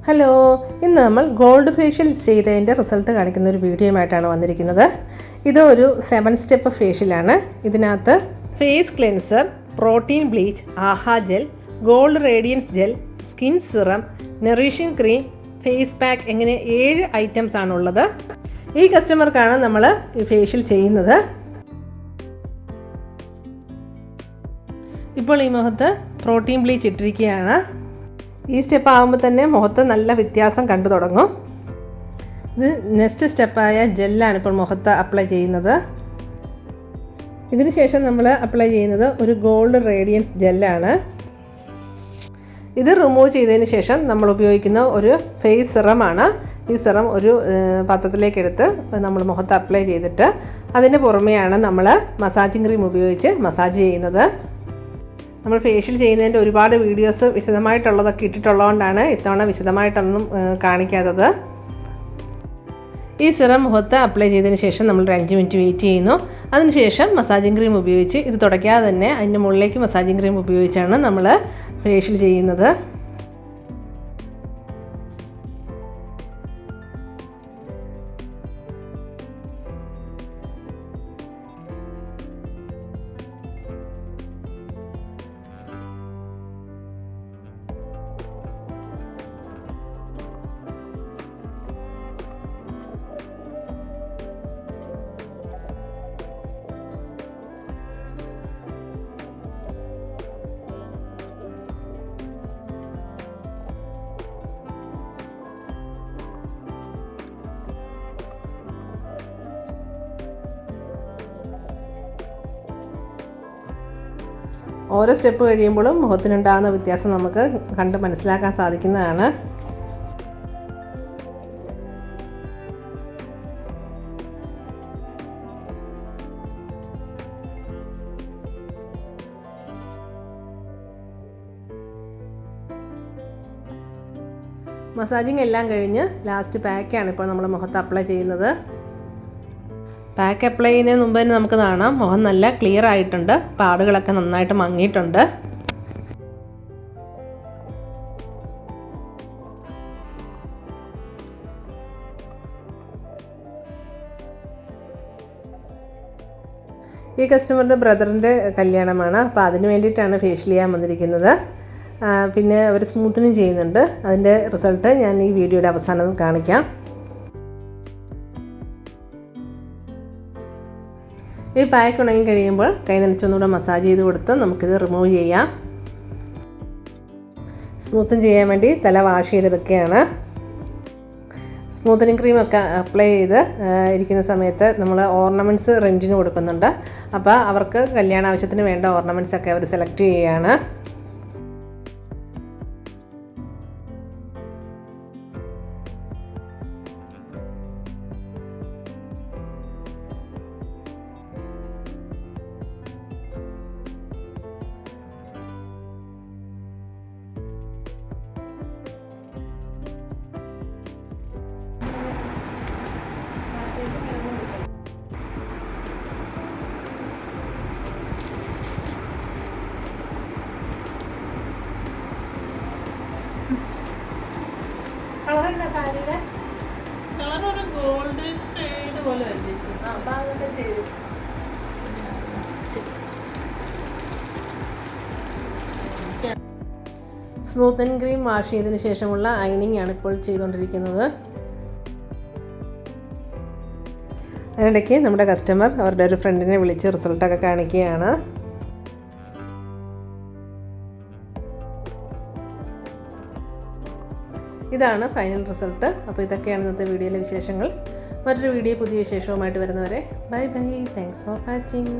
Hello, ഇന്ന് നമ്മൾ gold facial ചെയ്തതിൻ്റെ റിസൾട്ട് കാണിക്കുന്ന ഒരു വീഡിയോയുമായിട്ടാണ് വന്നിരിക്കുന്നത്. ഇതൊരു 7 സ്റ്റെപ്പ് ഫേഷ്യലാണ്. ഇതിനകത്ത് face cleanser, protein bleach, AHA gel, gold radiance gel, skin serum, nourishing cream, face pack എങ്ങനെ 7 ഐറ്റംസ് ആണുള്ളത്. ഈ കസ്റ്റമർക്കാണ് നമ്മൾ ഈ ഫേഷ്യൽ ചെയ്യുന്നത്. ഇപ്പോൾ ഈ മുഖത്ത് പ്രോട്ടീൻ ബ്ലീച്ച് ഇട്ടിരിക്കുകയാണ്. ഈ സ്റ്റെപ്പ് ആകുമ്പോൾ തന്നെ മുഖത്ത് നല്ല വ്യത്യാസം കണ്ടു തുടങ്ങും. ഇത് നെക്സ്റ്റ് സ്റ്റെപ്പായ ജെല്ലാണ് ഇപ്പോൾ മുഖത്ത് അപ്ലൈ ചെയ്യുന്നത്. ഇതിന് ശേഷം നമ്മൾ അപ്ലൈ ചെയ്യുന്നത് ഒരു ഗോൾഡ് റേഡിയൻസ് ജെല്ലാണ്. ഇത് റിമൂവ് ചെയ്തതിന് ശേഷം നമ്മൾ ഉപയോഗിക്കുന്ന ഒരു ഫേസ് സിറമാണ്. ഈ സിറം ഒരു പാത്രത്തിലേക്ക് എടുത്ത് നമ്മൾ മുഖത്ത് അപ്ലൈ ചെയ്തിട്ട് അതിന് പുറമെയാണ് നമ്മൾ മസാജിങ് ക്രീം ഉപയോഗിച്ച് മസാജ് ചെയ്യുന്നത്. നമ്മൾ ഫേഷ്യൽ ചെയ്യുന്നതിൻ്റെ ഒരുപാട് വീഡിയോസ് വിശദമായിട്ടുള്ളതൊക്കെ ഇട്ടിട്ടുള്ളതുകൊണ്ടാണ് ഇത്തവണ വിശദമായിട്ടൊന്നും കാണിക്കാത്തത്. ഈ സിറം മുഖത്ത് അപ്ലൈ ചെയ്തതിന് ശേഷം നമ്മൾ ഒരു 5 മിനിറ്റ് വെയിറ്റ് ചെയ്യുന്നു. അതിനുശേഷം മസാജിങ് ക്രീം ഉപയോഗിച്ച് ഇത് തുടയ്ക്കാതെ തന്നെ അതിൻ്റെ മുകളിലേക്ക് മസാജിങ് ക്രീം ഉപയോഗിച്ചാണ് നമ്മൾ ഫേഷ്യൽ ചെയ്യുന്നത്. ഓരോ സ്റ്റെപ്പ് കഴിയുമ്പോഴും മുഖത്തിനുണ്ടാകുന്ന വ്യത്യാസം നമുക്ക് കണ്ട് മനസ്സിലാക്കാൻ സാധിക്കുന്നതാണ്. മസാജിങ് എല്ലാം കഴിഞ്ഞ് ലാസ്റ്റ് പാക്കാണ് ഇപ്പോൾ നമ്മൾ മുഖത്ത് അപ്ലൈ ചെയ്യുന്നത്. പാക്ക് അപ്ലൈ ചെയ്യുന്നതിന് മുമ്പ് തന്നെ നമുക്ക് കാണാം മുഖം നല്ല ക്ലിയർ ആയിട്ടുണ്ട്. പാടുകളൊക്കെ നന്നായിട്ട് മങ്ങിയിട്ടുണ്ട്. ഈ കസ്റ്റമറുടെ ബ്രദറിൻ്റെ കല്യാണമാണ്. അപ്പോൾ അതിന് വേണ്ടിയിട്ടാണ് ഫേഷ്യൽ ചെയ്യാൻ വന്നിരിക്കുന്നത്. പിന്നെ അവർ സ്മൂത്തനിങ് ചെയ്യുന്നുണ്ട്. അതിൻ്റെ റിസൾട്ട് ഞാൻ ഈ വീഡിയോയുടെ അവസാനം കാണിക്കാം. ഈ പാക്ക് ഉണങ്ങി കഴിയുമ്പോൾ കൈ നനച്ചൊന്നുകൂടെ മസാജ് ചെയ്ത് കൊടുത്ത് നമുക്കിത് റിമൂവ് ചെയ്യാം. സ്മൂത്തൻ ചെയ്യാൻ വേണ്ടി തല വാഷ് ചെയ്തെടുക്കുകയാണ്. സ്മൂത്തനിങ് ക്രീമൊക്കെ അപ്ലൈ ചെയ്ത് ഇരിക്കുന്ന സമയത്ത് നമ്മൾ ഓർണമെൻറ്റ്സ് റെൻറ്റിന് കൊടുക്കുന്നുണ്ട്. അപ്പോൾ അവർക്ക് കല്യാണ ആവശ്യത്തിന് വേണ്ട ഓർണമെൻറ്റ്സൊക്കെ അവർ സെലക്ട് ചെയ്യുകയാണ്. കളറൊരു ഗോൾഡ് ഷെയ്ഡ് പോലെ സ്മൂത്തൻ ക്രീം വാഷ് ചെയ്തതിന് ശേഷമുള്ള അയണിങ് ആണ് ഇപ്പോൾ ചെയ്തുകൊണ്ടിരിക്കുന്നത്. അതിനിടയ്ക്ക് നമ്മുടെ കസ്റ്റമർ അവരുടെ ഒരു ഫ്രണ്ടിനെ വിളിച്ച് റിസൾട്ടൊക്കെ കാണിക്കുകയാണ്. ഇതാണ് ഫൈനൽ റിസൾട്ട്. അപ്പോൾ ഇതൊക്കെയാണ് ഇന്നത്തെ വീഡിയോയിലെ വിശേഷങ്ങൾ. മറ്റൊരു വീഡിയോ പുതിയ വിശേഷവുമായിട്ട് വരുന്നവരെ bye bye. Thanks for watching.